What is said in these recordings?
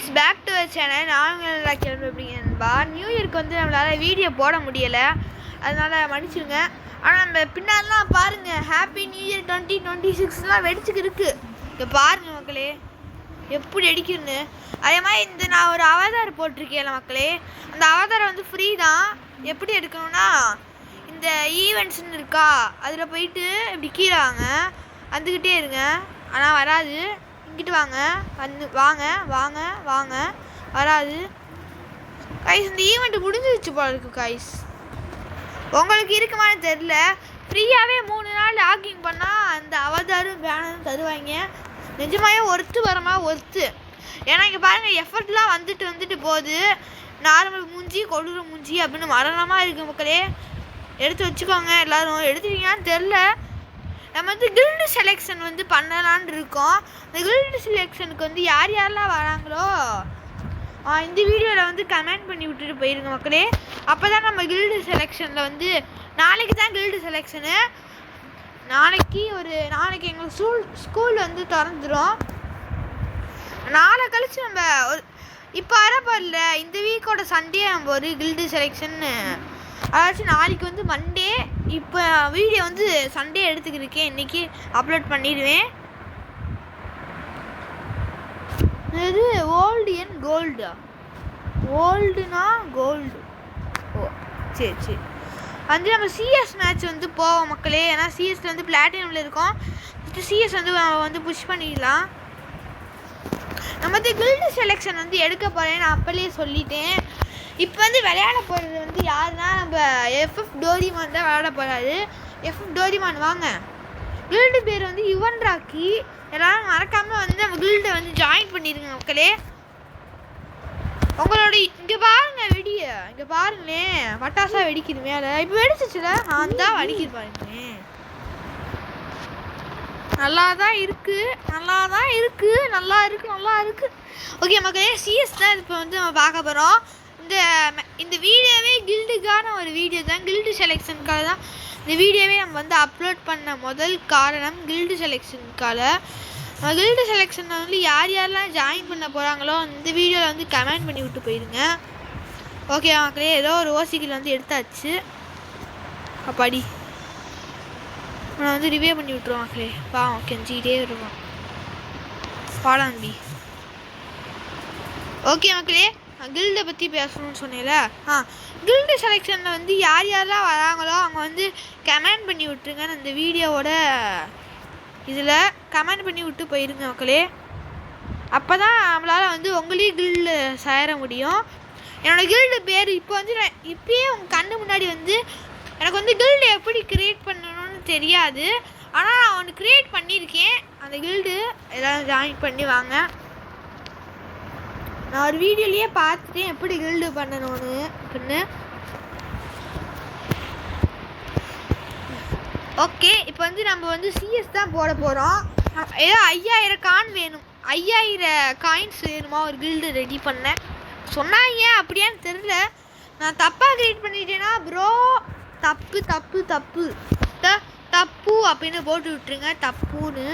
Friends, back to channel. நான் எப்படிங்கன்பா new இயர்க்கு வந்து நம்மளால் வீடியோ போட முடியலை, அதனால் மன்னிச்சுடுங்க. ஆனால் நம்ம பின்னாலாம் பாருங்கள், ஹாப்பி நியூ இயர் 2026லாம் வெடிச்சுக்கு இருக்குது. இங்கே பாருங்கள் மக்களே எப்படி அடிக்குன்னு. அதே மாதிரி நான் ஒரு அவதார் போட்டிருக்கேன் மக்களே. அந்த அவதாரம் வந்து ஃப்ரீ தான். எப்படி எடுக்கணும்னா, இந்த ஈவெண்ட்ஸ்ன்னு இருக்கா, அதில் போயிட்டு இப்படி கீழே வாங்க, வந்துக்கிட்டே இருங்க. ஆனால் வராது. இங்கிட்டு வாங்க, வாங்க வாங்க வாங்க, வராது கைஸ். இந்த ஈவெண்ட் முடிஞ்சிருச்சு போல இருக்கு கைஸ். உங்களுக்கு இருக்குமான்னு தெரில. ஃப்ரீயாகவே 3 நாள் லாகிங் பண்ணால் அந்த அவதாரும் பேனரும் தருவாங்க. நிஜமாவே ஒர்த்து வரமா ஒர்த்து. ஏன்னா இங்கே பாருங்கள், எஃபர்ட்லாம் வந்துட்டு போகுது. நார்மல் மூஞ்சி, கொடூர மூஞ்சி அப்படின்னு மரணமாக இருக்குது மக்களே. எடுத்து வச்சுக்கோங்க எல்லோரும். எடுத்துட்டீங்கன்னு தெரில. நம்ம வந்து கில்டு செலெக்ஷன் வந்து பண்ணலான்னு இருக்கோம். இந்த கில்டு செலெக்ஷனுக்கு வந்து யாரெல்லாம் வராங்களோ இந்த வீடியோவில் வந்து கமெண்ட் பண்ணி விட்டுட்டு போயிருங்க மக்களே. அப்போ தான் நம்ம கில்டு செலெக்ஷனில் வந்து, நாளைக்கு தான் கில்டு செலெக்ஷனு. நாளைக்கு எங்களுக்கு ஸ்கூல் வந்து திறந்துடும். நாளை கழிச்சு நம்ம இப்போ வரப்போல இந்த வீக்கோட சண்டே நம்ம ஒரு கில்டு செலெக்ஷன்னு. அதாச்சும் நாளைக்கு வந்து மண்டே. இப்போ வீடியோ வந்து சண்டே எடுத்துக்கிருக்கேன். இன்றைக்கி அப்லோட் பண்ணிடுவேன். இது ஓல்டு அண்ட் கோல்டா? ஓல்டுனா கோல்டு. ஓ சரி. வந்து நம்ம சிஎஸ் மேட்ச் வந்து போவோம் மக்களே. ஏன்னா சிஎஸ்ல வந்து பிளாட்டினமில் இருக்கோம். சிஎஸ் வந்து புஷ் பண்ணிடலாம். நம்ம வந்து கில்டு செலெக்ஷன் வந்து எடுக்க போகிறேன்னு நான் அப்போலேயே சொல்லிட்டேன். இப்போ வந்து விளையாட போகிறது வந்து யாருன்னா, நம்ம எஃப்எஃப் டோரிமான் தான் விளையாட போகிறாரு. எஃப்எஃப் டோரிமான் வாங்க. கில்டு பேர் வந்து யுவன் ராக்கி. எல்லோரும் மறக்காமல் வந்து நம்ம கில்டை வந்து ஜாயின் பண்ணிடுங்க மக்களே. உங்களோட இங்கே பாருங்கள் வெடியை, இங்கே பாருங்களேன், பட்டாசா வெடிக்குது மேலே. இப்போ வெடிச்சிச்சுல, நான் தான் வெடிக்குது பாருங்களேன். நல்லா இருக்கு. ஓகே மக்களே, சிஎஸ் தான் இப்போ வந்து நம்ம பார்க்க போகிறோம். இந்த வீடியோவே கில்டுக்கான ஒரு வீடியோ தான். கில்டு செலெக்ஷனுக்காக தான் இந்த வீடியோவே நம்ம வந்து அப்லோட் பண்ண முதல் காரணம் கில்டு செலெக்ஷனுக்காக. கில்டு செலெக்ஷனில் வந்து யாரெல்லாம் ஜாயின் பண்ண போகிறாங்களோ இந்த வீடியோவில் வந்து கமெண்ட் பண்ணி விட்டு போயிடுங்க. ஓகே மக்களே, ஏதோ ஒரு ஓசிக்கில் வந்து எடுத்தாச்சு. அப்பாடி நான் வந்து ரிவ்யூ பண்ணி விட்டுருவோம் மக்களே. பாவம் கெஞ்சிக்கிட்டே வருவோம் பாலாண்டி. ஓகே மக்களே, கில்டை பற்றி பேசணும்னு சொன்னேன்ல. கில்டு செலெக்ஷனில் வந்து யாரெல்லாம் வராங்களோ அவங்க வந்து கமெண்ட் பண்ணி விட்டுருங்க. இந்த வீடியோவோட இதில் கமெண்ட் பண்ணி விட்டு போயிருங்க மக்களே. அப்போ தான் நம்மளால் வந்து உங்களையும் கில்டு சேர முடியும். என்னோடய கில்டு பேர் இப்போ வந்து நான் இப்போயே உங்கள் கண்ணு முன்னாடி வந்து, எனக்கு வந்து கில்டு எப்படி க்ரியேட் பண்ணணும்னு தெரியாது. ஆனால் நான் ஒன்று க்ரியேட் பண்ணியிருக்கேன். அந்த கில்டு எல்லோரும் ஜாயின் பண்ணி வாங்க. நான் ஒரு வீடியோலேயே பார்த்துட்டேன் எப்படி கில்டு பண்ணணும்னு அப்படின்னு. ஓகே, இப்போ வந்து நம்ம வந்து சிஎஸ் தான் போட போகிறோம். ஏதோ 5000 காயின் வேணும். 5000 காயின்ஸ் வேணுமா ஒரு கில்டு ரெடி பண்ணேன் சொன்னாங்க. அப்படியான்னு தெரில, நான் தப்பாக க்ரியேட் பண்ணிட்டேன்னா ப்ரோ தப்பு தப்பு தப்பு தப்பு அப்படின்னு போட்டு விட்டுருங்க. தப்புன்னு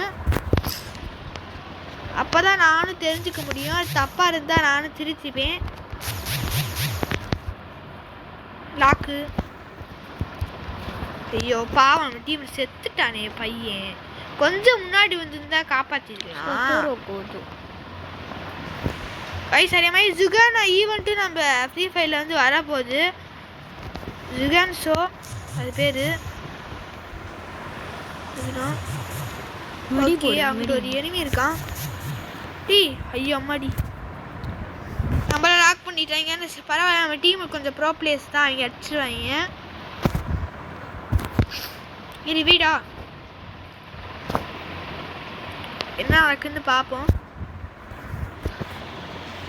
அப்போ தான் நானும் தெரிஞ்சுக்க முடியும். அது தப்பாக இருந்தால் நானும் திருத்திப்பேன். லாக்கு. ஐயோ பாவம், நம்ம டீம் செத்துட்டானே பையன். கொஞ்சம் முன்னாடி வந்துருந்தா காப்பாற்றிருக்கலாம். போதும் கைஸ். அதே மாதிரி ஜுகான் ஈவெண்ட்டு நம்ம ஃப்ரீ ஃபயரில் வந்து வரப்போகுது. ஜுகான் ஷோ அது பேர். ஓகே, அங்கிட்ட ஒரு எனிமி இருக்கான். ஐயோ அம்மாடி, நம்மள லாக் பண்ணிட்டாங்க. பரவாயில்ல, நம்ம டீமுக்கு கொஞ்சம் ப்ரோ பிளேஸ் தான், அவங்க அடிச்சிருவாங்க. இது வீடா என்ன நடக்குன்னு பார்ப்போம்.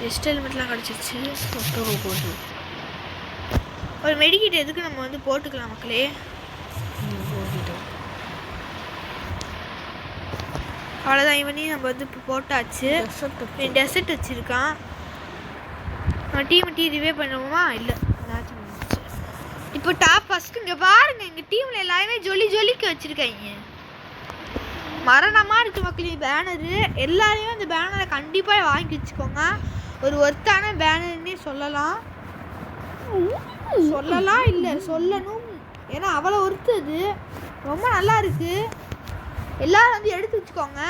வெஸ்ட் ஹெல்மெட்லாம் கிடச்சிருச்சு. ஒரு மெடிக்கிட் எதுக்கு நம்ம வந்து போட்டுக்கலாம் மக்களே. அவ்வளோதான், இவனையும் நம்ம வந்து இப்போ போட்டாச்சு. டெசர்ட் வச்சுருக்கான். டீம் ரிவே பண்ணுவோமா? இல்லை, ஏதாச்சும் முடிச்சு. இப்போ டாப் ஃபஸ்ட்டு இங்கே பாருங்கள், எங்கள் டீமில் எல்லாருமே ஜொலிக்க வச்சுருக்காங்க. மரணமாக இருக்குது மக்களே பேனரு. எல்லாரையும் அந்த பேனரை கண்டிப்பாக வாங்கி வச்சுக்கோங்க. ஒரு ஒர்த்தான பேனர்னே சொல்லலாம் இல்லை சொல்லணும். ஏன்னா அவ்வளோ ஒர்த்து அது, ரொம்ப நல்லா இருக்குது. எல்லோரும் வந்து எடுத்து வச்சுக்கோங்க.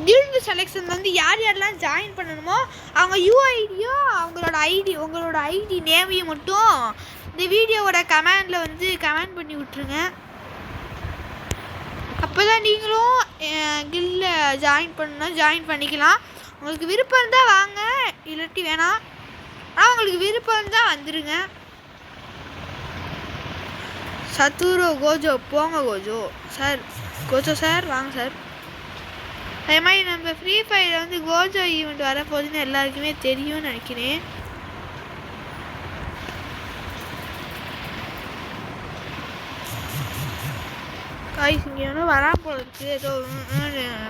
கில்டு செலெக்ஷன் வந்து யார் யாரெல்லாம் ஜாயின் பண்ணணுமோ அவங்க யூஐடியும் உங்களோட ஐடி நேமையும் மட்டும் இந்த வீடியோவோட கமெண்டில் வந்து கமெண்ட் பண்ணி விட்ருங்க. அப்போ தான் நீங்களும் கில்டில் ஜாயின் பண்ணிக்கலாம். உங்களுக்கு விருப்பம் இருந்தால் வாங்க, இல்லாட்டி வேணாம். ஆனால் உங்களுக்கு விருப்பம் இருந்தால் வந்துடுங்க. சத்துரோ கோஜோ போங்க கோஜோ சார் வாங்க சார். அதே மாதிரி நம்ம ஃப்ரீ ஃபயரில் வந்து கோஜோ ஈவெண்ட் வரப்போகுதுன்னு எல்லாருக்குமே தெரியும்னு நினைக்கிறேன். காய்ஸ் இங்கே ஒன்றும் வரா போல இருக்குது, ஏதோ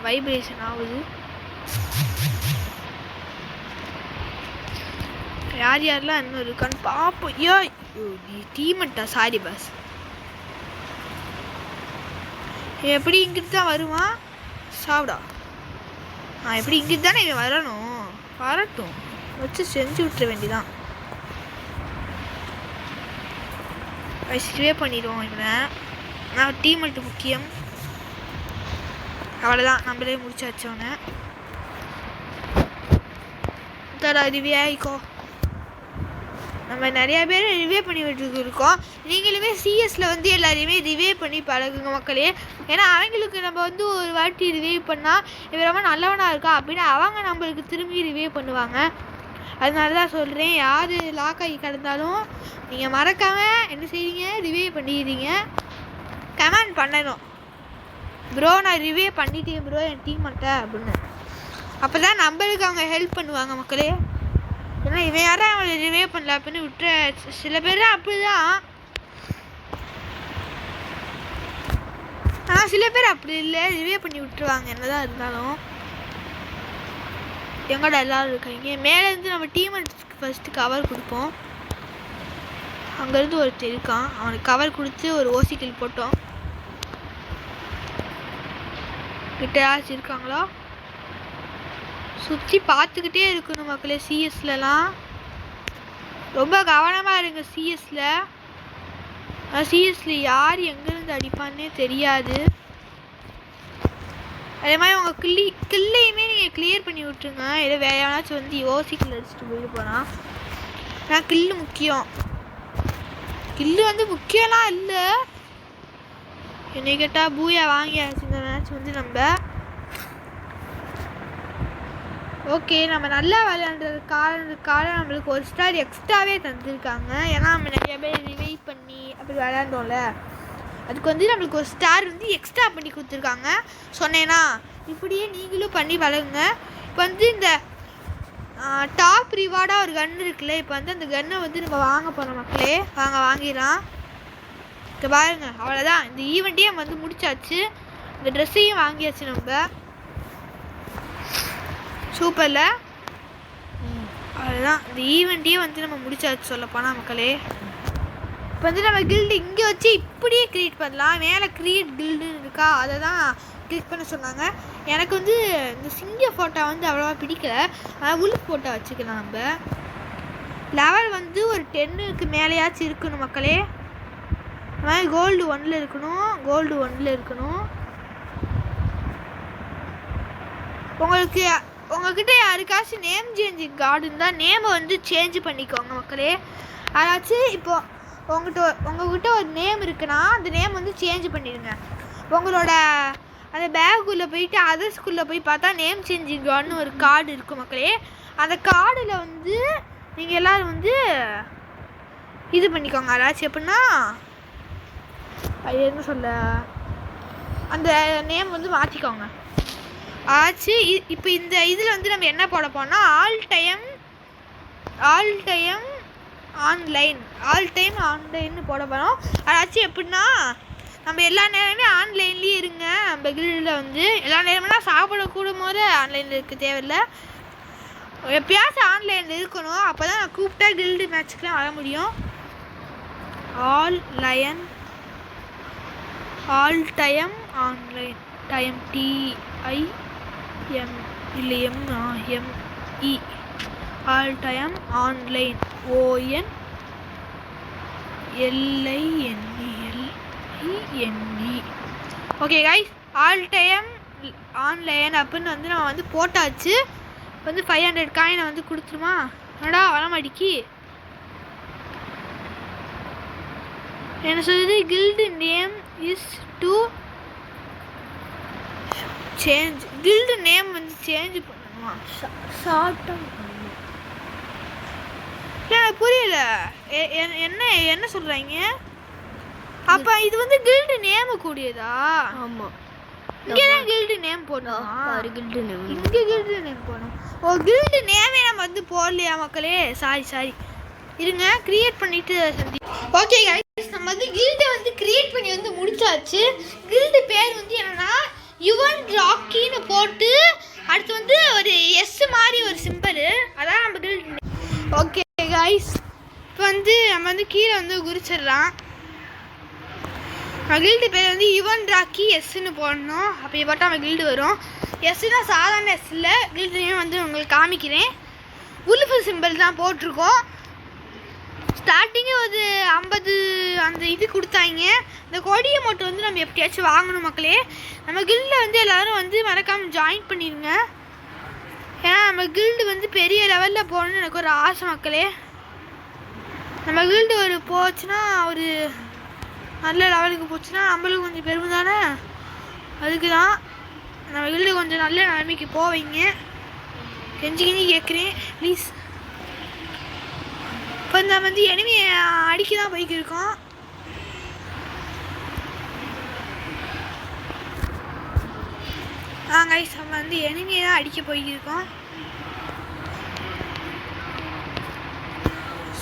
வைப்ரேஷன் ஆகுது. யாரெல்லாம் இன்னும் இருக்கான்னு பார்ப்போம். ஐயோ டீமெட்டா, சாரி பாஸ். எப்படி இங்கிட்டு தான் வருவான் சாப்பிடா. எப்படி இங்கிட்டு தானே இவன் வரட்டும் வச்சு செஞ்சு விட்டுற வேண்டிதான். ரிவே பண்ணிடுவோம் இவனை. நான் டீமெட்டு முக்கியம். அவ்வளோதான், நம்மளே முடிச்சாச்சோன்னு தடா ரிவே ஆயிக்கோ. நம்ம நிறையா பேர் ரிவே பண்ணி விட்டு இருக்கோம். நீங்களுமே சிஎஸ்ல வந்து எல்லாரையுமே ரிவே பண்ணி பழகுங்க மக்களே. ஏன்னா அவங்களுக்கு நம்ம வந்து ஒரு வாட்டி ரிவே பண்ணால் இவன் ரொம்ப நல்லவனாக இருக்கா அப்படின்னு அவங்க நம்மளுக்கு திரும்பி ரிவே பண்ணுவாங்க. அதனால தான் சொல்கிறேன், யார் லாக் ஆகி கிடந்தாலும் நீங்கள் மறக்காமல் என்ன செய்வீங்க, ரிவே பண்ணிடுறீங்க. கமெண்ட் பண்ணணும், ப்ரோ நான் ரிவே பண்ணிட்டேன் ப்ரோ என் டீம் மட்டும் அப்படின்னு. அப்போ தான் நம்மளுக்கு அவங்க ஹெல்ப் பண்ணுவாங்க மக்களே. ஏன்னா இவன் யாரும் அவங்களை ரிவே பண்ணல அப்படின்னு விட்டுற சில பேர் அப்படி தான். ஆனால் சில பேர் அப்படி இல்லை, ரிவே பண்ணி விட்டுருவாங்க என்னதான் இருந்தாலும். எங்கடா எல்லோரும் இருக்காங்க. மேலேருந்து நம்ம டீமெட்ஸ்க்கு ஃபஸ்ட்டு கவர் கொடுப்போம். அங்கேருந்து ஒருத்தர் இருக்கான், அவனுக்கு கவர் கொடுத்து ஒரு ஓசிக்கில் போட்டோம். கிட்ட யாராச்சும் இருக்காங்களா? சுற்றி பார்த்துக்கிட்டே இருக்கணும் மக்களே. சிஎஸ்லலாம் ரொம்ப கவனமாக இருங்க. சிஎஸ்ல யார் எங்கேருந்து அடிப்பான்னே தெரியாது. அதே மாதிரி உங்கள் கில்லையுமே நீங்கள் கிளியர் பண்ணி விட்டுருங்க. ஏதோ வேற எவனாச்சும் வந்து யோசிக்கல அடிச்சுட்டு போயிட்டு போனால். ஆனால் கில்லு முக்கியம். கில்லு வந்து முக்கியம்லாம் இல்லை. என்னை கேட்டால் பூயா வாங்கியாச்சு இந்த மேட்ச் வந்து நம்ம. ஓகே, நம்ம நல்லா விளையாடுறது காரணத்துக்காக நம்மளுக்கு ஒரு ஸ்டார் எக்ஸ்ட்ராவே தந்துருக்காங்க. ஏன்னா நம்ம நிறைய பேர் ரிவைவ் பண்ணி அப்படி விளையாண்டோம்ல, அதுக்கு வந்து நம்மளுக்கு ஒரு ஸ்டார் வந்து எக்ஸ்ட்ரா பண்ணி கொடுத்துருக்காங்க. சொன்னேன்னா இப்படியே நீங்களும் பண்ணி பழகுங்க. இப்போ வந்து இந்த டாப் ரிவார்டாக ஒரு கன் இருக்குல்ல, இப்போ வந்து அந்த கன்னை வந்து நம்ம வாங்க போகிறோம் மக்களே. வாங்கிடலாம். இப்போ பாருங்க, அவ்வளோதான், இந்த ஈவெண்ட்டே நம்ம வந்து முடிச்சாச்சு. இந்த ட்ரெஸ்ஸையும் வாங்கியாச்சு நம்ம. சூப்பர்ல. அவ்வளோதான், இந்த ஈவெண்ட்டையே வந்து நம்ம முடிச்சாச்சு சொல்லப்போனால் மக்களே. இப்போ வந்து நம்ம கில்டு இங்கே வச்சு இப்படியே க்ரியேட் பண்ணலாம். மேலே க்ரியேட் கில்டுன்னு இருக்கா, அதை தான் கிளிக் பண்ண சொன்னாங்க. எனக்கு வந்து இந்த சிங்க ஃபோட்டோ வந்து அவ்வளோவா பிடிக்கல, ஆனால் உல்ஃப் ஃபோட்டோ வச்சுக்கலாம். நம்ம லெவல் வந்து ஒரு 10க்கு மேலேயாச்சும் இருக்கணும் மக்களே. அது மாதிரி கோல்டு 1ல் இருக்கணும். உங்கள்கிட்ட யாருக்காச்சும் நேம் சேஞ்சிங் கார்டு இருந்தால் நேமை வந்து சேஞ்ச் பண்ணிக்கோங்க மக்களே. அதாச்சும் இப்போ உங்கள்கிட்ட ஒரு நேம் இருக்குன்னா அந்த நேம் வந்து சேஞ்ச் பண்ணிடுங்க. உங்களோட அந்த பேக்குள்ளே போயிட்டு அதர்ஸ்குள்ளே போய் பார்த்தா நேம் சேஞ்சிங் கார்டுன்னு ஒரு கார்டு இருக்கும் மக்களே. அந்த கார்டில் வந்து நீங்கள் எல்லோரும் வந்து இது பண்ணிக்கோங்க. அதாச்சும் எப்படின்னா அது என்ன சொல்ல, அந்த நேம் வந்து மாற்றிக்கோங்க. ஆச்சு. இப்போ இந்த இதில் வந்து நம்ம என்ன போட போனால் ஆல் டைம் ஆன்லைன்னு போட போகிறோம். அதாச்சும் எப்படின்னா நம்ம எல்லா நேரமே ஆன்லைன்லேயே இருங்க. நம்ம கில்டில் வந்து எல்லா நேரமெல்லாம் சாப்பிடக்கூடும் போது ஆன்லைனில் இருக்க தேவையில்லை, எப்பயாச்சும் ஆன்லைனில் இருக்கணும். அப்போ தான் நான் கூப்பிட்டா கில்டு மேட்ச்சுக்கெலாம் வர முடியும். All time online, time TIM இல்லை M all time online ONLINE. Okay guys, all time online அப்படின்னு வந்து நம்ம வந்து போட்டாச்சு. வந்து 500 காயினை வந்து கொடுத்துருமா? என்னடா வளமாடிக்கு என்ன சொல்லுது? Guild name is to change. Guild name வந்து சேஞ்ச் பண்ணணுமா? ஷார்ட்டாக எனக்கு புரியல. என்ன சொல்கிறாங்க? அப்போ இது வந்து கில்டு நேமு கூடியதா? ஆமாம், இங்கே தான் கில்டு நேம் போடணும். கில்டு நேம் இங்கே கில்டு நேம் போடணும். ஓ, கில்டு நேமே நம்ம வந்து போடலையா மக்களே? சாரி இருங்க, கிரியேட் பண்ணிட்டு சந்தி. ஓகே கைஸ், நம்ம வந்து கில்டை வந்து கிரியேட் பண்ணி வந்து முடிச்சாச்சு. கில்டு பேர் வந்து என்னன்னா யுவன் ராக்கின்னு போட்டு அடுத்து வந்து ஒரு எஸ் மாதிரி ஒரு சிம்பிள், அதான் நம்ம கில்டு. ஓகே கைஸ், இப்போ வந்து நம்ம வந்து கீழே வந்து குறிச்சிடலாம். கில்டு பேர் வந்து யுவன் ராக்கி எஸ்ன்னு போடணும். அப்படி போட்டால் நம்ம கில்டு வரும். எஸ்னா சாதாரண எஸ் இல்லை, கில்டையும் வந்து உங்களுக்கு காமிக்கிறேன். உல்ஃபு சிம்பிள் தான் போட்டிருக்கோம். ஸ்டார்டிங்கே ஒரு 50 அந்த இது கொடுத்தாங்க. இந்த கொடியை மட்டும் வந்து நம்ம எப்படியாச்சும் வாங்கணும் மக்களே. நம்ம கில்டில் வந்து எல்லோரும் வந்து மறக்காமல் ஜாயின் பண்ணிடுங்க. ஏன்னா நம்ம கில்டு வந்து பெரிய லெவலில் போகணுன்னு எனக்கு ஒரு ஆசை மக்களே. நம்ம கில்டு ஒரு போச்சுன்னா ஒரு நல்ல லெவலுக்கு போச்சுன்னா நம்மளுக்கு கொஞ்சம் பெருமை தானே. அதுக்கு தான் நம்ம கில்டு கொஞ்சம் நல்ல நிலைமைக்கு போவீங்க. கெஞ்சி கேட்குறேன் ப்ளீஸ். இப்போ நம்ம வந்து எனிமையை அடிக்க தான் போய்க்கிருக்கோம். கைஸ், நம்ம வந்து எனிமையை தான் அடிக்க போய்க்கிருக்கோம்.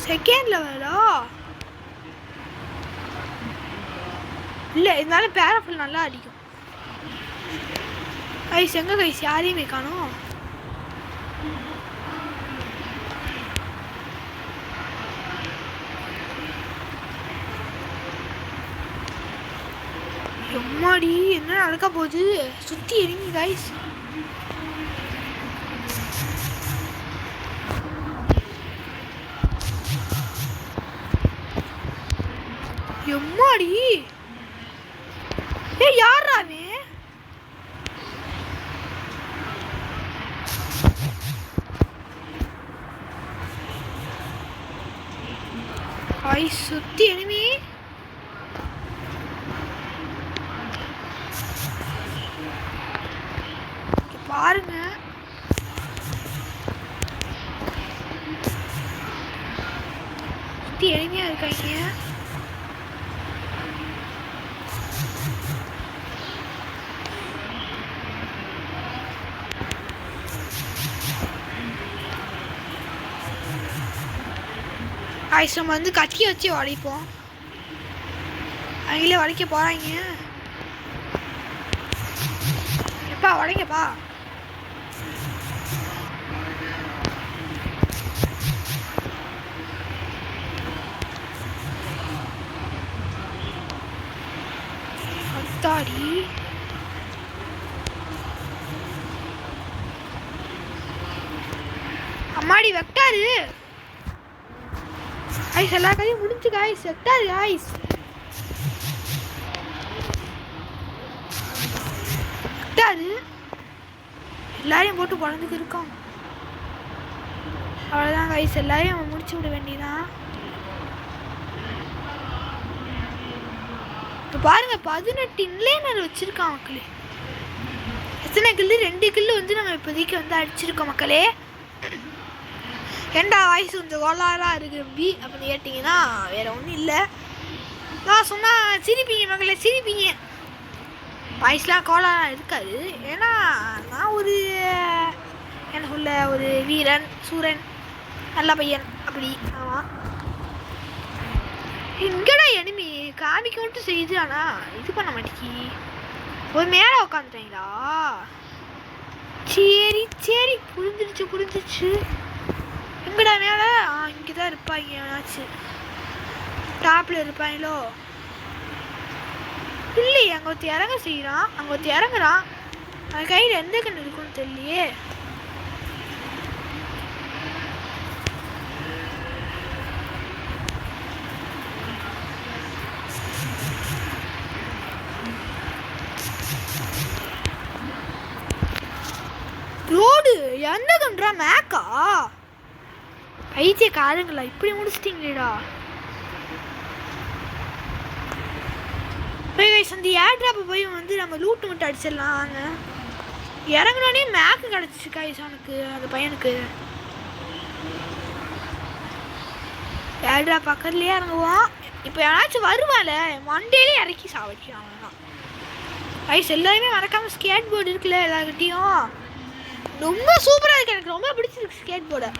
செகண்ட் லெவலா இல்லை, இருந்தாலும் பேராஃபுல் நல்லா அடிக்கும். கைஸ் எங்கே கைஸ்? யாரையுமே காணோம். எம்மாடி, என்ன நடக்க போகுது? சுற்றி எரிங்க கைஸ். எம்மாடி, யாராவே? சுற்றி எனிமி. பாருங்க, சுற்றி எளிமையாக இருக்காங்க. நம்ம வந்து கட்டி வச்சு உடைப்போம். அவங்களே உடைக்க போகிறாங்க. எப்பா உடைங்கப்பா. அத்தாடி, அம்மாடி வெக்டாரு. கைஸ் எல்லா கதையும் முடிஞ்சு கைஸ். Vector guys. வெக்டாரு எல்லாரையும் போட்டு குழந்தைக்கு இருக்கோம். அவ்வளோதான் கைஸ், எல்லாரையும் முடிச்சு விட வேண்டியதான். இப்போ பாருங்க, 18 இன்லைனர் வச்சிருக்கான் மக்களே. எத்தனை கில்லு? 2 கில்லு வந்து நம்ம இப்போதைக்கு வந்து அடிச்சிருக்கோம் மக்களே. ஏண்டா வாய்ஸ் கொஞ்சம் கோளாறாக இருக்குது அப்படி அப்படின்னு கேட்டிங்கன்னா வேறு ஒன்றும் இல்லை. நான் சொன்னால் சிரிப்பீங்க மக்களே, சிரிப்பீங்க. வாய்ஸ்லாம் கோளாறாக இருக்காது. ஏன்னா நான் ஒரு என்ன சொல்ல, ஒரு வீரன், சூரன், நல்ல பையன் அப்படி. ஆமாம், எங்கடா எனிமி காமிக்க மட்டும் செய்யுது, ஆனால் இது பண்ண மாட்டேங்கி. ஒரு மேலே உட்காந்துட்டாங்களா? சரி சரி, புரிஞ்சிருச்சு. எங்கடா மேலே? இங்கே தான் இருப்பாங்க. எவனாச்சு டாப்பில் இருப்பாங்களோ? இல்லையே, அங்கே ஒருத்தி இறங்க செய்கிறான். அங்கே ஒருத்தி இறங்குறான். அவன் கையில் எந்த கண்ணு இருக்குன்னு தெரியலையே. இதெல்லாம் மேக்கா ஐத்திய காரங்களா இப்படி முடிச்சிட்டிங்களேடா. போய் கைஸ் அந்த ஏர் ட்ராப்பை போய் வந்து நம்ம லூட்டு மட்டும் அடிச்சிடலாம். வாங்க இறங்கினோடனே மேக்கு கிடச்சிச்சு கைஸ் அவனுக்கு அந்த பையனுக்கு. ஏர் ட்ராப் பக்கத்துலேயே இறங்குவோம். இப்போ யாராச்சும் வருவாள் மண்டேலே இறக்கி சாவடிக்கும் அவன். கைஸ் எல்லாருமே மறக்காமல் ஸ்கேட் போர்டு இருக்குல்ல எல்லாருக்கிட்டையும். ரொம்ப சூப்பராக இருக்குது, எனக்கு ரொம்ப பிடிச்சிருக்கு ஸ்கேட் போர்டை.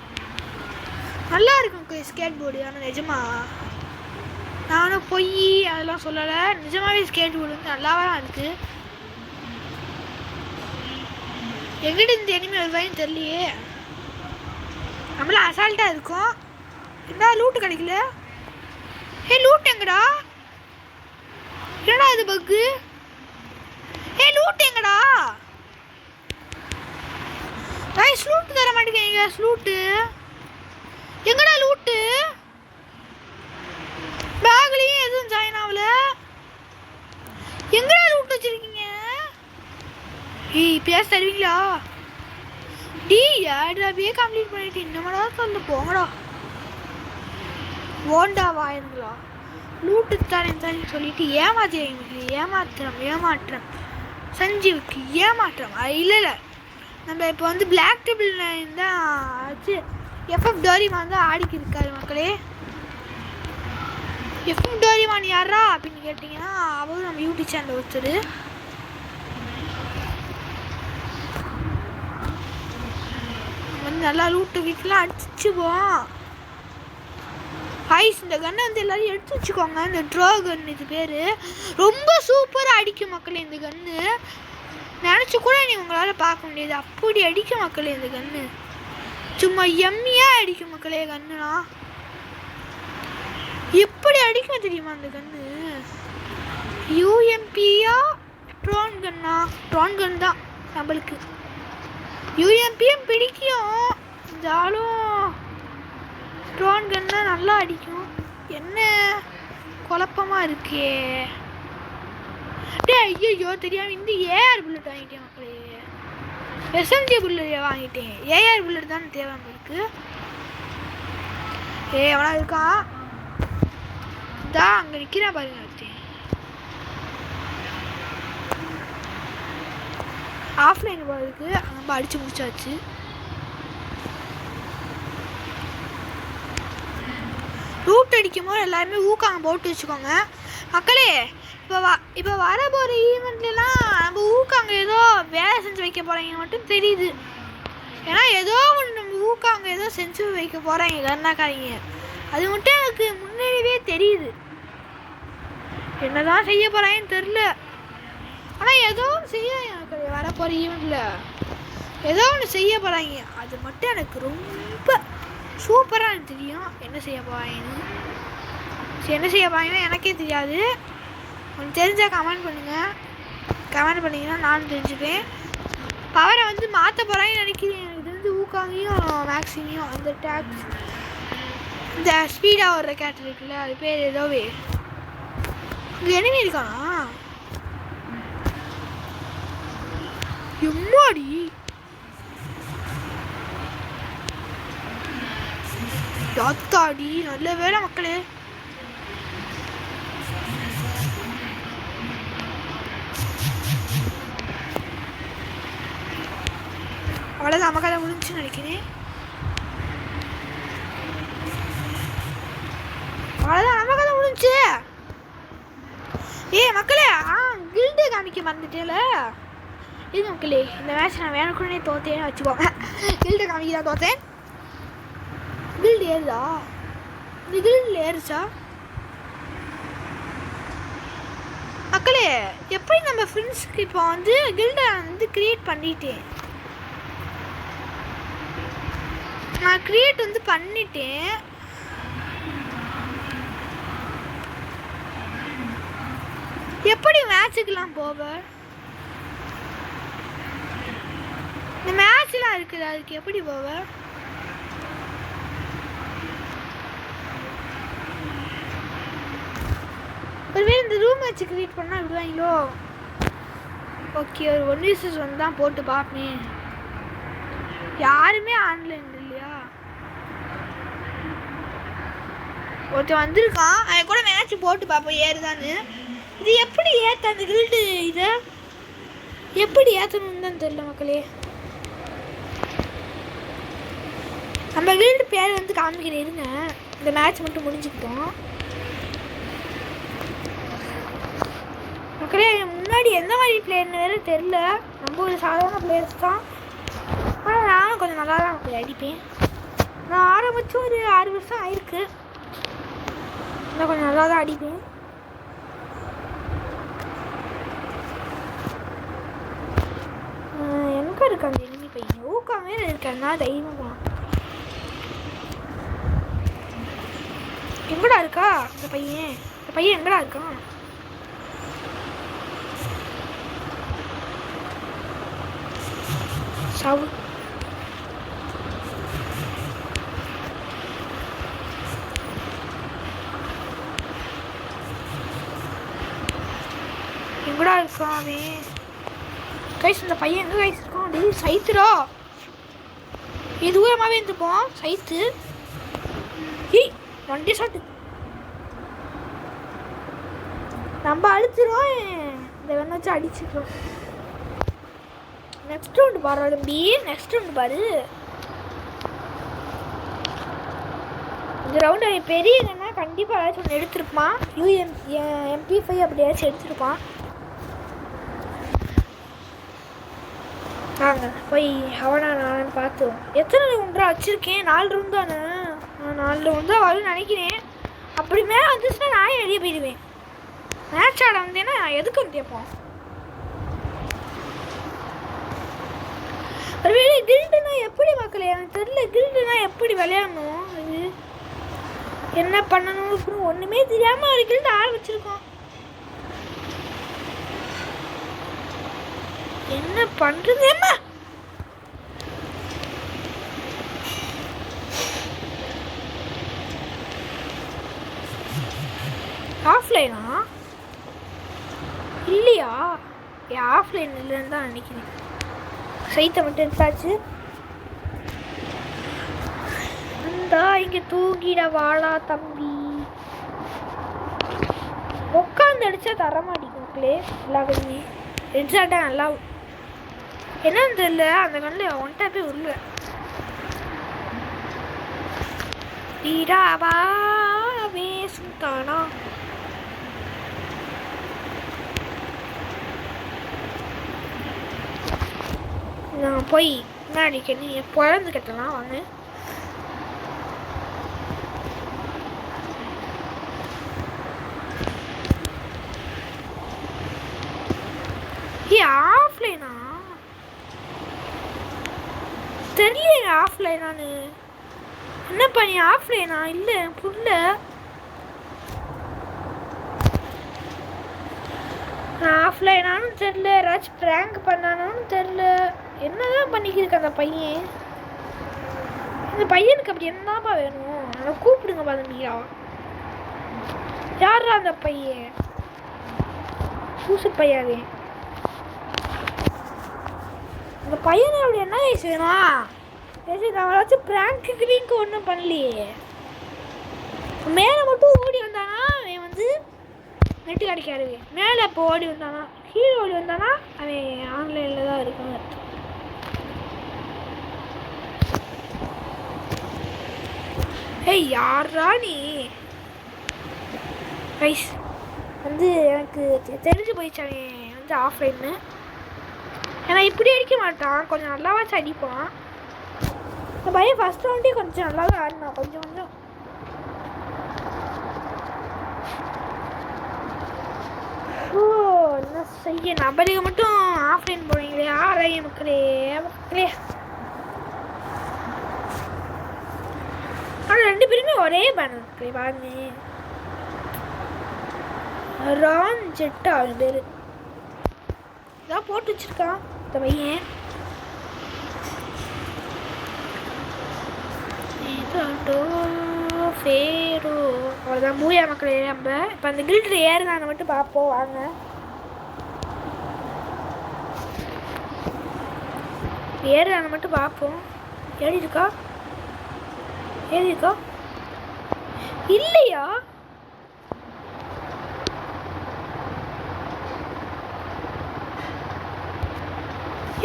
நல்லா இருக்கும் ஸ்கேட் போர்டு. ஆனால் நிஜமா நானும் பொய் அதெல்லாம் சொல்லலை, நிஜமாவே ஸ்கேட் போர்டு வந்து நல்லாவா இருக்குது. எங்கிட்ட இந்த எனிமே வருவாயின்னு தெரியலையே. நம்மளாம் அசால்ட்டாக இருக்கும். என்ன லூட்டு கிடைக்கல. லூட் எங்கடா? என்னடா இது பக்கு? லூட் எங்கடா? லூட்டு தர மாட்டேங்க. லூட்டு எங்கடா? லூட்டு பேக்லயும் எதுவும் ஜாயின் ஆகல. எங்கடா லூட் வச்சிருக்கீங்க? பேச தருவீங்களா? ஏடாவே கம்ப்ளீட் பண்ணிட்டு இன்னமடா சொல்ல போங்கடா. ஓண்டா வாயிருங்களா லூட்டு தரேன் சொல்லிட்டு ஏமாத்துறேன் சஞ்சீவுக்கு ஏமாற்றம். இல்லை நம்ம இப்போ வந்து பிளாக் டேபிள் தான் ஆச்சு. எஃப்எஃப் டோரிமான் தான் ஆடிக்கு இருக்காரு மக்களே. எஃப்எஃப் டோரிமான் யாரா அப்படின்னு கேட்டிங்கன்னா அவரும் நம்ம யூடியூப் சேனல் ஒருத்தர். வந்து நல்லா லூட்டு வீட்டுலாம் அடிச்சுப்போம். ஐஸ் இந்த கன்னை வந்து எல்லோரும் எடுத்து வச்சுக்கோங்க. இந்த ட்ரோ கன் இது பேர். ரொம்ப சூப்பராக அடிக்கும் மக்களே இந்த கன்று. நினச்சி கூட நீ உங்களால் பார்க்க முடியாது, அப்படி அடிக்கும் மக்களே இந்த கன்று. சும்மா எம்மியாக அடிக்கும் மக்களே கன்னுனா. எப்படி அடிக்கும் தெரியுமா அந்த கன்று? யூஎம்பியா ட்ரோன் கன்னா? ட்ரோன் கன் தான் நம்மளுக்கு. யூஎம்பியும் பிடிக்கும், இருந்தாலும் ட்ரோன் கன்னா நல்லா அடிக்கும். என்ன குழப்பமாக இருக்கே. ஐயோ தெரியாமல் இந்த ஏஆர் புல்லட் வாங்கிட்டேன் மக்களே. எஸ்எம்ஜி புல்லட் வாங்கிட்டேன். ஏஆர் புல்லட் தான் தேவை நம்மளுக்கு. எவனா இருக்கான் தான் அங்கே நிற்கிறேன் பாருங்க. ஆஃப்லைன் போகிறதுக்கு நம்ம அடித்து முடிச்சாச்சு. ரூட் அடிக்கும் போது எல்லாருமே ஊக்காங்க போட்டு வச்சுக்கோங்க மக்களே. இப்போ வர போகிற ஈவெண்ட்லாம் நம்ம ஊக்காங்க ஏதோ வேலை செஞ்சு வைக்க போகிறாங்க மட்டும் தெரியுது. ஏன்னா ஏதோ ஒன்று நம்ம ஊக்காங்க ஏதோ செஞ்சு வைக்க போகிறாங்க கர்நாக்காரிங்க. அது மட்டும் எனக்கு முன்னாடியே தெரியுது. என்னதான் செய்ய போகிறாங்கன்னு தெரில. ஆனால் ஏதோ ஒன்று செய்ய எனக்கு வர போகிற ஈவெண்ட்டில் ஏதோ ஒன்று செய்ய போகிறாங்க. அது மட்டும் எனக்கு ரொம்ப சூப்பராக எனக்கு தெரியும் என்ன செய்ய போகிறாங்கன்னு. என்ன செய்ய போகிறாங்கன்னா எனக்கே தெரியாது. ஒன்று தெரிஞ்சால் கமெண்ட் பண்ணுங்கள். கமெண்ட் பண்ணிங்கன்னா நானும் தெரிஞ்சுப்பேன். பவரை வந்து மாற்ற போகிறாங்கன்னு நினைக்கிறேன். இது வந்து ஊக்காங்கையும் மேக்ஸிமையும் அந்த டேக்ஸ் இந்த ஸ்பீடாக ஒரு கேரக்டர் இருக்குல்ல அது பேர் ஏதோவே. இங்கே எனிமி இருக்கானா? எம்மாடி யாத்தாடி நல்ல வேலை மக்களே. அவ்வளோதான் நம்ம கதை முடிஞ்சுன்னு நினைக்கிறேன். அவ்வளோதான் நம்ம கதை முடிஞ்சு. மக்களே கில்டு காமிக்க மறந்துட்டேல. இது மக்களே இந்த மேட்ச் நான் வேணுக்குன்னே தோத்தேன்னு வச்சுக்கோங்க. கில்டு காமிக்க தான் தோத்தேன். கில்டு ஏறுதா? இந்த கில்டில் ஏறுச்சா மக்களே? எப்படி நம்ம ஃப்ரெண்ட்ஸுக்கு இப்போ வந்து கில்டை வந்து க்ரியேட் பண்ணிட்டேன். நான் க்ரியேட் வந்து பண்ணிட்டேன். எப்படி மேட்சுக்கெல்லாம் போவ? இந்த மேட்ச்லாம் இருக்குது அதுக்கு எப்படி போவ? ஒருவேளை இந்த ரூம் மேட்ச் கிரியேட் பண்ணால் விடுவாங்களோ? ஓகே ஒரு 1 vs 1 தான் போட்டு பார்ப்பேன். யாருமே ஆன்லைன் இல்லையா? ஒருத்தன் வந்திருக்கான், அவன் கூட மேட்ச் போட்டு பார்ப்போம் ஏறுதான்னு. இது எப்படி ஏற்ற அந்த கில்டு இதை எப்படி ஏற்றணும்னு தான் தெரியல மக்களே. நம்ம கில்டு பேர் வந்து காமிக்கிறேன் இருங்க, இந்த மேட்ச் மட்டும் முடிஞ்சுக்கிட்டோம் மக்களே. முன்னாடி எந்த மாதிரி பிளேயர்னு வேறு தெரில, ரொம்ப ஒரு சாதாரண பிளேயர்ஸ் தான். ஆனால் நானும் கொஞ்சம் நல்லா தான் மக்களே அடிப்பேன். நான் ஆரம்பித்து ஒரு 6 வருஷம் ஆயிருக்கு, நான் கொஞ்சம் நல்லா தான் அடிப்பேன். எங்கே இருக்கா அந்த எனிமி பையன்? ஊக்காமே இருக்கேன்னா தைரியமாக போகலாம். எங்கடா இருக்கா இந்த பையன்? இந்த பையன் எங்கடா இருக்கான்? சாவு. எங்கடா இருக்கான் அவன்? கைஸ் இந்த பையன் எங்கே கைஸ் இருக்கான்? டே சைத்துடா, இது தூரமாகவே இருந்துப்போம் சைத்து. ஏய் 2 ஷாட்டு நம்ம அழுத்துறோம், இந்த வெண்ண வச்சு அடிச்சுக்கிறோம். நெக்ஸ்ட் ரவுண்டு பாரு தம்பி, நெக்ஸ்ட் ரவுண்டு பாரு. இந்த ரவுண்டு அவன் பெரிய இல்லைன்னா கண்டிப்பாக ஏதாச்சும் ஒன்று எடுத்துருப்பான். MP5 அப்படி ஏதாச்சும் எடுத்துருப்பான். வாங்க போய் அவனா நான் பார்த்தோம். எத்தனை ரவுண்டா வச்சுருக்கேன்? 4 ரவுண்டு தானே. நான் 4 ரவுண்டு தான் வரும்னு நினைக்கிறேன். அப்படி மேலே வந்துச்சுன்னா நான் வெளியே போயிடுவேன். மேட்ச் ஆட வந்தேன்னா எதுக்கு வந்து கேட்போம். ஒருவேளை கில்டுனா எப்படி மக்களே எனக்கு தெரியல. கில்டுனா எப்படி விளையாடணும், அது என்ன பண்ணணும் ஒன்றுமே தெரியாமல் ஒரு கில்டு ஆரம்பிச்சிருக்கோம். என்ன பண்றது? அம்மா ஆஃப்லைனா இல்லையா? ஆஃப்லைன் இல்லைன்னு தான் நினைக்கிறேன். சைத்தை மட்டும் எடுத்தாச்சு. இந்தா இங்கே தூங்கிட வாடா தம்பி. உட்காந்து அடித்தா தரமாட்டேங்குது மக்களே. எல்லா கண்ணி எக்ஸாக்டா நல்லா என்னன்னு தெரியல, அந்த கண்ணில் ஒன்ட்டா போய் உள்ள வீராவே சுல்தானா. நான் போய் முன்னாடி கண்ணி பிறந்து கட்டலாம் வாங்க. ஆஃப்லைனா தெரியல. ஆஃப்லைனானு என்ன பண்ணி ஆஃப்லைனா இல்லை புள்ள. ஆஃப்லைனானு தெரியல, ஏதாச்சும் ப்ராங்க் பண்ணானு தெரியல. என்னதான் பண்ணிக்கிருக்கு அந்த பையன்? இந்த பையனுக்கு அப்படி என்னப்பா வேணும்? அதை கூப்பிடுங்க பாருங்கயா. யாரா அந்த பையன்? பூசு பையாவே அந்த பையனை அப்படி என்ன வேணும்? நான் ஏதாச்சும் ப்ராங்க்கு ஒன்றும் பண்ணலையே. மேலே மட்டும் ஓடி வந்தானா அவன் வந்து நெட்டு கிடைக்காது. மேலே இப்போ ஓடி வந்தானா கீழே ஓடி வந்தானா அவன் ஆன்லைனில் தான் இருக்கான். ஏய் யாரா நீ? கைஸ் வந்து எனக்கு தெரிஞ்சு போயிடுச்சு அவன் வந்து ஆஃப்லைன்னு. ஏன்னா இப்படி அடிக்க மாட்டான், கொஞ்சம் நல்லாவாச்சும் அடிப்பான். இந்த பையன் ஃபஸ்ட் ரவுண்டே கொஞ்சம் நல்லா தான் ஆடினான். கொஞ்சம் ஓ என்ன செய்ய நபருக்கு மட்டும் ஆஃப்லைன் போனீங்களே ஆராய மக்களே மக்களே. ஆனால் 2 பேருமே ஒரே பேனர் மக்களே பாருங்க. ரான் ஜெட்டா அவன் பேர் இதான் போட்டு வச்சிருக்கான் இந்த பையன். ஃபேரோ அவ்வளோதான் மூயா மக்களே. நம்ம இப்போ அந்த கில்ட்ரு ஏறுதான்னு மட்டும் பார்ப்போம் வாங்க. ஏறுதான்னு மட்டும் பார்ப்போம். ஏறி இருக்கா இல்லையா?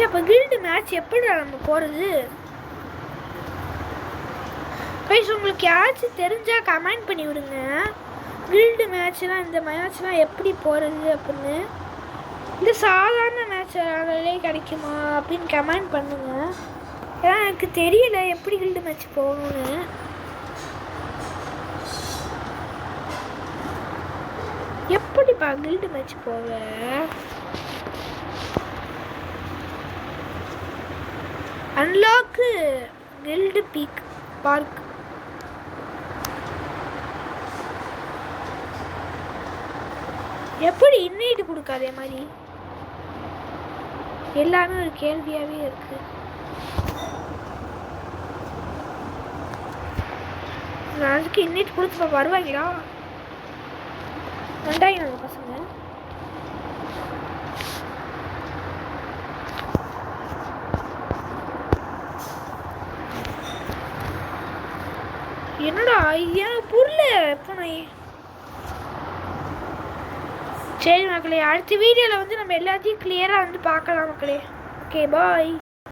அப்போ கில்டு மேட்ச் எப்படி நம்ம போகிறது? கைஸ் உங்களுக்கு யாராச்சும் தெரிஞ்சால் கமெண்ட் பண்ணி விடுங்க. கில்டு மேட்ச்லாம் இந்த மேட்ச்லாம் எப்படி போகிறது அப்படின்னு. இந்த சாதாரண மேட்ச்லே கிடைக்குமா அப்படின்னு கமெண்ட் பண்ணுங்க. ஏன்னா எனக்கு தெரியல எப்படி கில்டு மேட்ச் போகணும்னு. எப்படிப்பா கில்டு மேட்ச் போவேன்? அன்லாக் கில்டு பீக் பார்க். எப்படி இன்னைட்டு கொடுக்காதே மாதிரி எல்லாமே ஒரு கேள்வியாகவே இருக்கு. நாளைக்கு இன்னைட்டு கொடுத்து வருவாங்களா? வந்தாங்க நம்ம பசங்க. என்னடா ஏன் புரியல எப்போ நான். சரி மக்களே, அடுத்த வீடியோவில் வந்து நம்ம எல்லாத்தையும் கிளியராக வந்து பார்க்கலாம் மக்களே. Okay bye.